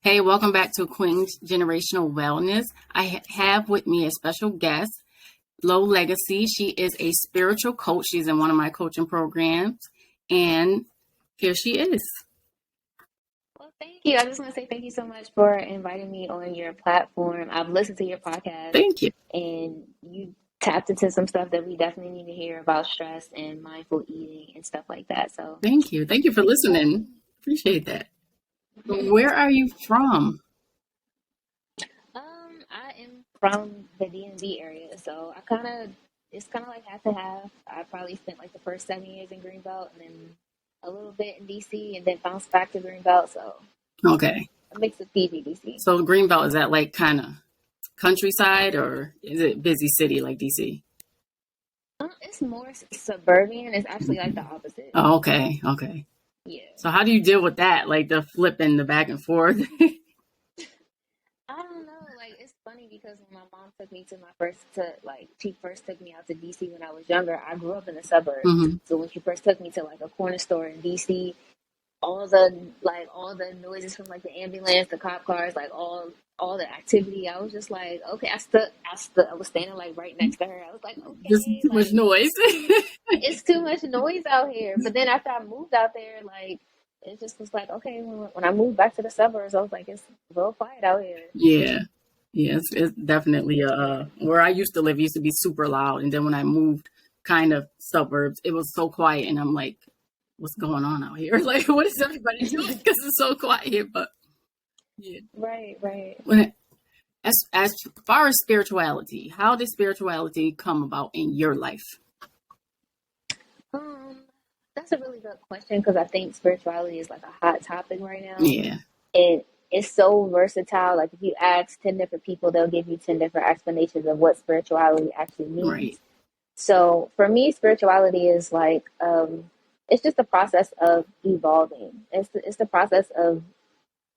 Hey, welcome back to Queen's Generational Wellness. I have with me a special guest, Low Legacy. She is a spiritual coach. She's in one of my coaching programs. And here she is. Well, thank you. I just want to say thank you so much for inviting me on your platform. I've listened to your podcast Thank you. and you tapped into some stuff that we definitely need to hear about stress and mindful eating and stuff like that. So Thank you. Thank you for thank you for having listening. Appreciate that. So me. where are you from? I am from the DMV area, so it's kind of like half and half. I probably spent like the first 7 years in Greenbelt and then a little bit in DC and then bounced back to Greenbelt. So Okay. a mix of PG DC. So Greenbelt, is that like kind of countryside or is it busy city like DC? It's more suburban. It's actually like the opposite. Oh, okay. Okay. Yeah. So how do you deal with that? Like the flipping the back and forth? I don't know. Like it's funny because when my mom took me to my first to like she first took me out to DC when I was younger. I grew up in the suburbs. Hmm. So when she first took me to like a corner store in DC, all the noises from like the ambulance, the cop cars, like all the activity, I was just like, okay, I was standing like right next to her. I was like, Just okay, too much like noise. it's too much noise out here. But then after I moved out there, like it just was like, okay, when I moved back to the suburbs, I was like, it's real quiet out here. Yeah. Yeah, it's definitely where I used to live used to be super loud. And then when I moved kind of suburbs, it was so quiet. And I'm like, what's going on out here? Like, what is everybody doing? Because it's so quiet here. But yeah. Right, right. When as far as spirituality, how did spirituality come about in your life? Um, that's a really good question because I think spirituality is like a hot topic right now. Yeah. And it's so versatile. Like if you ask 10 different people, they'll give you 10 different explanations of what spirituality actually Right. means. So for me, spirituality is like it's just the process of evolving. It's the process of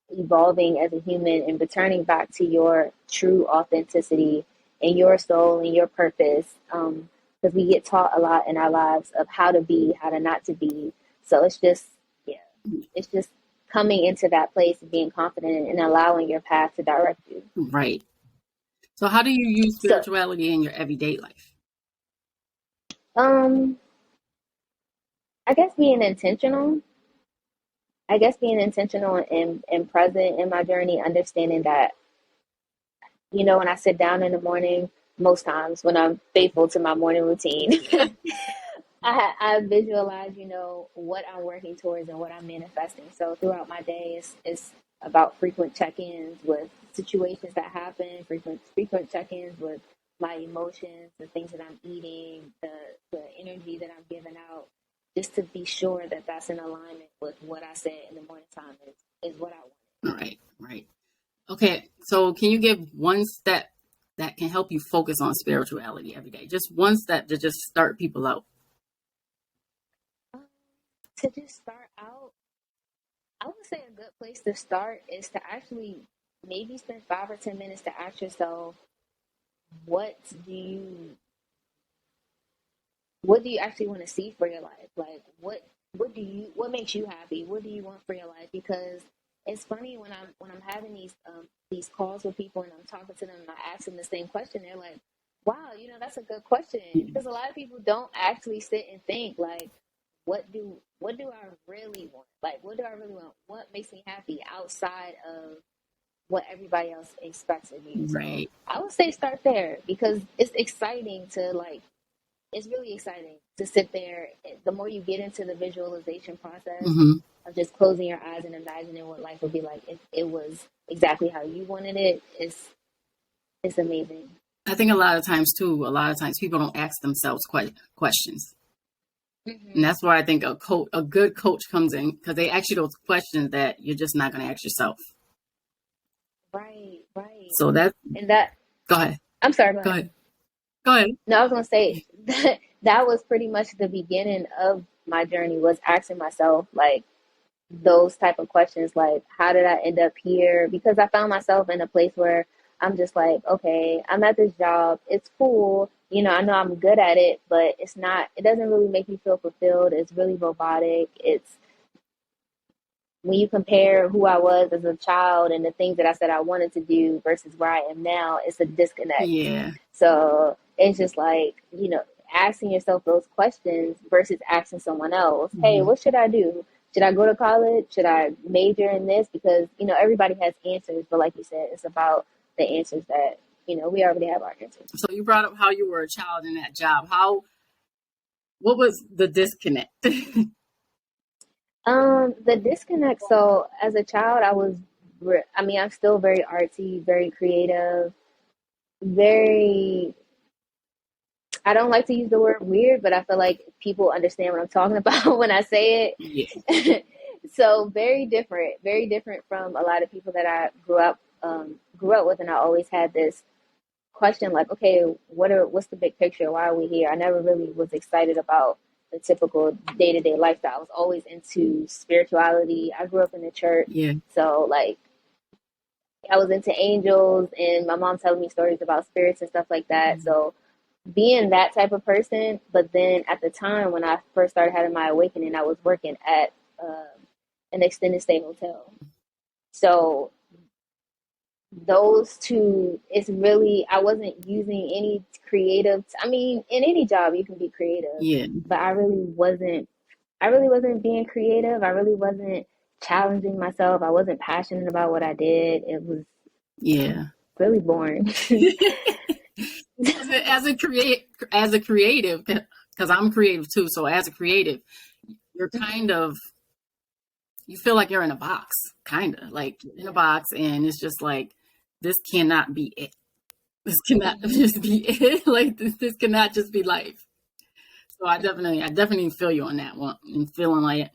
evolving as a human and returning back to your true authenticity and your soul and your purpose. Because we get taught a lot in our lives of how to be, how to not to be. So it's just, yeah, it's just coming into that place and being confident and allowing your path to direct you. Right. So how do you use So, spirituality in your everyday life? um, I guess being intentional. I guess being intentional and present in my journey, understanding that when I sit down in the morning, most times when I'm faithful to my morning routine, I visualize, what I'm working towards and what I'm manifesting. So throughout my day, it's about frequent check-ins with situations that happen, frequent check-ins with my emotions, the things that I'm eating, the energy that I'm giving out, just to be sure that that's in alignment with what I said in the morning time is what I want. Right. Right. Okay, so can you give one step that can help you focus on spirituality every day? Just one step to just start people out. Um, to just start out, I would say a good place to start is to actually maybe spend 5 or 10 minutes to ask yourself, what do you what do you actually want to see for your life? Like what makes you happy? What do you want for your life? Because it's funny when I'm having these calls with people and I'm talking to them and I ask them the same question, they're like, wow, that's a good question. Because a lot of people don't actually sit and think like, what do I really want? Like what do I really want? What makes me happy outside of what everybody else expects of you? So Right. I would say start there because it's exciting to like it's really exciting to sit there. The more you get into the visualization process Hmm. of just closing your eyes and imagining what life would be like if it was exactly how you wanted it, it's amazing. I think a lot of times people don't ask themselves questions. And Hmm. that's why I think a good coach comes in because they ask you those questions that you're just not going to ask yourself. Right, right. So that, And that go ahead. I'm sorry, go Go ahead. ahead. Go ahead. No, I was gonna say that was pretty much the beginning of my journey was asking myself like those type of questions like how did I end up here? Because I found myself in a place where I'm just like, okay, I'm at this job, it's cool, I know I'm good at it, but it doesn't really make me feel fulfilled. It's really robotic. when you compare who I was as a child and the things that I said I wanted to do versus where I am now, it's a disconnect. Yeah. So it's just like, asking yourself those questions versus asking someone else, hey, Hmm. what should I do? Should I go to college? Should I major in this? Because, everybody has answers, but like you said, it's about the answers that, we already have our answers. So you brought up how you were a child in that job. What was the disconnect? The disconnect. So as a child, I'm still very artsy, very creative, very, I don't like to use the word weird, but I feel like people understand what I'm talking about when I say Yeah. it. So very different from a lot of people that I grew up with, and I always had this question like, okay, what's the big picture? Why are we here? I never really was excited about the typical day to day lifestyle. I was always into spirituality. I grew up in the church, Yeah. so like I was into angels, and my mom telling me stories about spirits and stuff like that. Mhm. So being that type of person, but then at the time when I first started having my awakening, I was working at an extended stay hotel. So those two, it's really, I wasn't using any creative. I mean, in any job you can be creative, Yeah. but I really wasn't being creative. I really wasn't challenging myself. I wasn't passionate about what I did. It was Yeah. really boring. As a creative, because I'm creative too. So as a creative, you're kind of you feel like you're in a box, kind of like you're in a box, and it's just like this cannot be it. This cannot Mm-hmm. just be it. Like this cannot just be life. So I definitely feel you on that one, and feeling like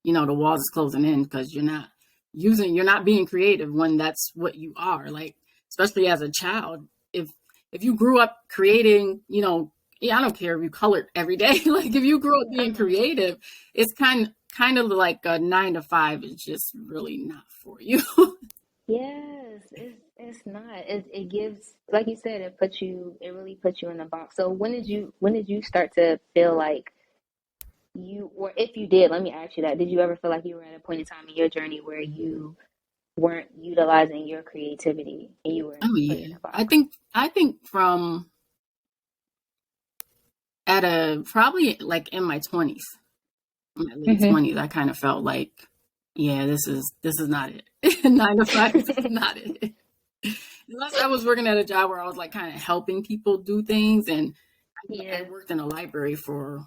the walls is closing in because you're not being creative when that's what you are. Like especially as a child, if you grew up creating, yeah, I don't care if you colored every day. Like if you grew up being Uh-huh. creative, it's kind of like a 9 to 5 is just really not for you. Yes, it's not. It gives, like you said, it really puts you in the box. So when did you start to feel like or if you did, let me ask you that, did you ever feel like you were at a point in time in your journey where you weren't utilizing your creativity and you were Oh put yeah, in a I box? think I think from at a probably like in my 20s, my late Mm-hmm. 20s, I kind of felt like, yeah, this is not it. 9 to 5 is not it. Unless I was working at a job where I was like kind of helping people do things, and I Yeah. worked in a library for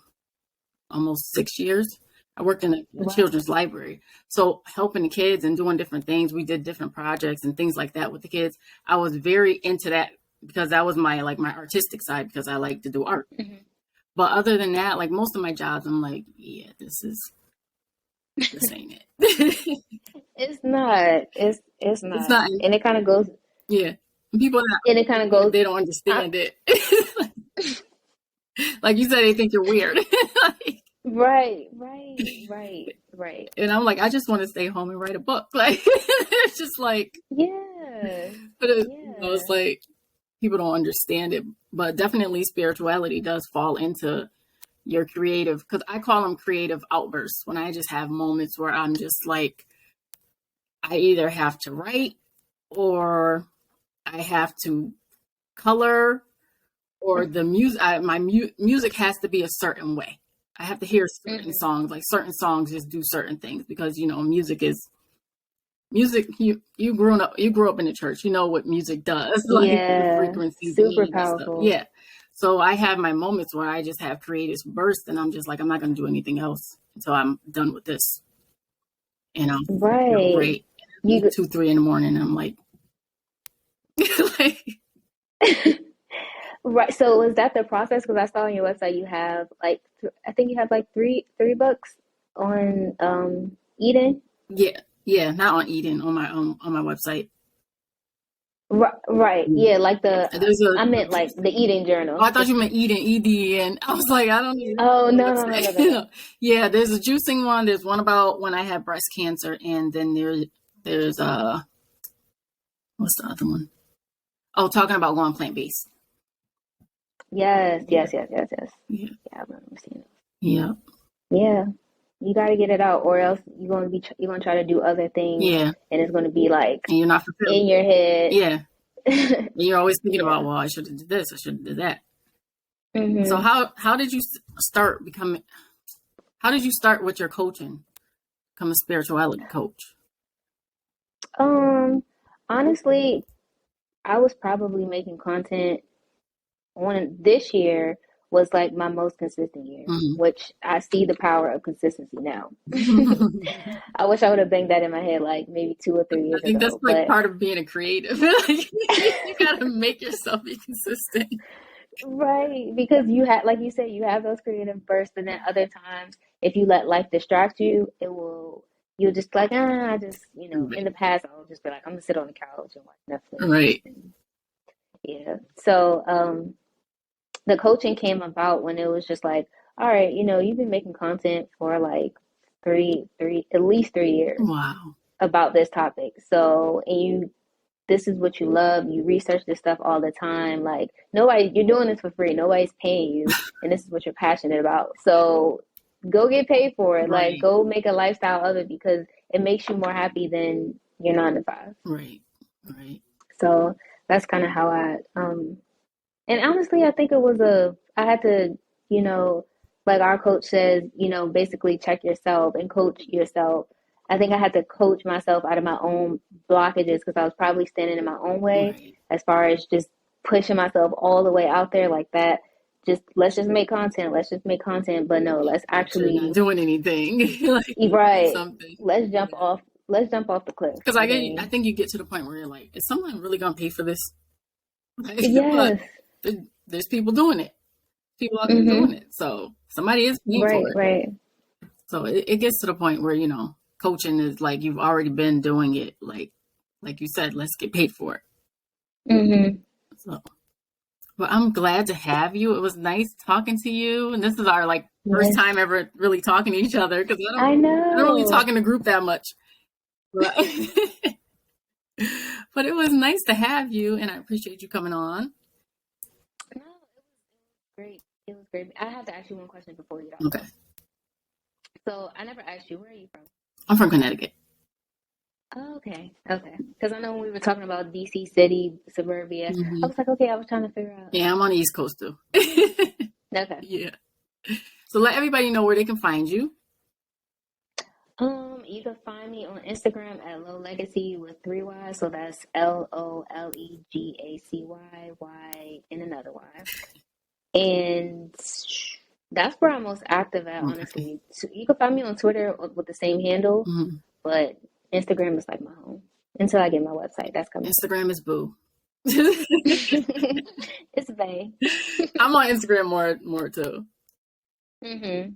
almost 6 years. I worked in a Wow. children's library, so helping the kids and doing different things. We did different projects and things like that with the kids. I was very into that because that was my artistic side because I like to do art. Mm-hmm. But other than that, like most of my jobs, I'm like, yeah, this ain't it. It's not. It's It's not. not. And it kind of goes. Yeah, people that And it kind of creative, goes. they don't I, understand it. Like you said, they think you're weird. Like, right. and I'm like, I just want to stay home and write a book. Like it's just like, Yeah. but it's Yeah. like people don't understand it. But definitely, spirituality does fall into your creative because I call them creative outbursts when I just have moments where I'm just like, I either have to write or I have to color or the music. Music has to be a certain way. I have to hear certain Mm-hmm. songs. Like certain songs just do certain things because music is music. You grew up in the church. You know what music does, like the Yeah. frequencies and all Super of that stuff. powerful. Yeah. So I have my moments where I just have creative bursts, and I'm just like, I'm not going to do anything else until I'm done with this. And I'll Right. right You 2, 3 in the morning. And I'm like, like right. So was that the process? Because I saw on your website you have like I think you have like three books on Eden. yeah, yeah. Not on Eden on my website. Right. Yeah. Yeah. Like There's a I meant like the Eden Oh, Journal. I thought you meant Eden, ED, I was like, I don't even Oh know no what no to no no no say. no. Yeah, there's a juicing one. There's one about when I had breast cancer, and then there's what's the other one? Oh, talking about going plant based. Yes Yeah, yes yes yes yes. yeah, Yeah, I remember seeing it. yeah. Yeah. You got to get it out, or else you're gonna try to do other things, Yeah. and it's gonna be like And you're not fulfilled. in your head. Yeah. And you're always thinking about, Yeah. well, I should have did this, I should have did that. So hmm how did you start becoming? How did you start with your coaching? Become a spirituality coach. Um, honestly, I was probably making content on this year was like my most consistent year, Mm-hmm. which I see the power of consistency now. I I wish I would have banged that in my head like maybe 2 or 3 years think that's ago, like but part of being a creative. Like, you gotta make yourself be consistent. right, because you have, like you said, you have those creative bursts, and then other times, if you let life distract you, you'll just like, I just, in the past, I'll just be like, I'm gonna sit on the couch and watch Netflix. Right. And yeah. So, the coaching came about when it was just like, all right, you've been making content for like at least 3 years Wow. about this topic. So, and this is what you love. You research this stuff all the time. Like you're doing this for free. Nobody's paying you, and this is what you're passionate about. So go get paid for it. Like Right. go make a lifestyle of it because it makes you more happy than your 9 to 5. Right. Right. So that's kind of how and honestly, I think I had to, you know, like our coach says, basically check yourself and coach yourself. I think I had to coach myself out of my own blockages because I was probably standing in my own way Right. as far as just pushing myself all the way out there like that. Just let's just make content. Let's just make content. But no, let's But you're not actually, doing anything. Like do right. something. Let's jump Yeah. off. Let's jump off the cliff. Because I I mean, think you get to the point where you're like, is someone really gonna pay for this? Right? But yes. there's people doing it. People out there doing Mm-hmm. it. So somebody is paying for Right. it. Right. So it gets to the point where, coaching is like you've already been doing it. Like you said, let's get paid for it. Mm-hmm. So, but I'm glad to have you. It was nice talking to you. And this is our like first Yes. time ever really talking to each other because I I don't really know. talk in a group that much. But but it was nice to have you and I appreciate you coming on. No, it was great. It was great. I have to ask you one question before you Okay. go. So I never asked you, where are you from? I'm from Connecticut. Oh, okay. Okay. Because I know when we were talking about DC city, suburbia, I Hmm. was like, okay, I was trying to figure out. Yeah, I'm on the East Coast too. Okay. Yeah. So let everybody know where they can find you. You can find me on Instagram at Low Legacy with 3 Y's. So that's LOLEGACY, and another Y. And that's where I'm most active at, Okay. honestly. So you can find me on Twitter with the same handle, Hmm. but Instagram is like my home until I get my website. That's coming Instagram is boo. soon. It's Bay. I'm on Instagram more too. hmm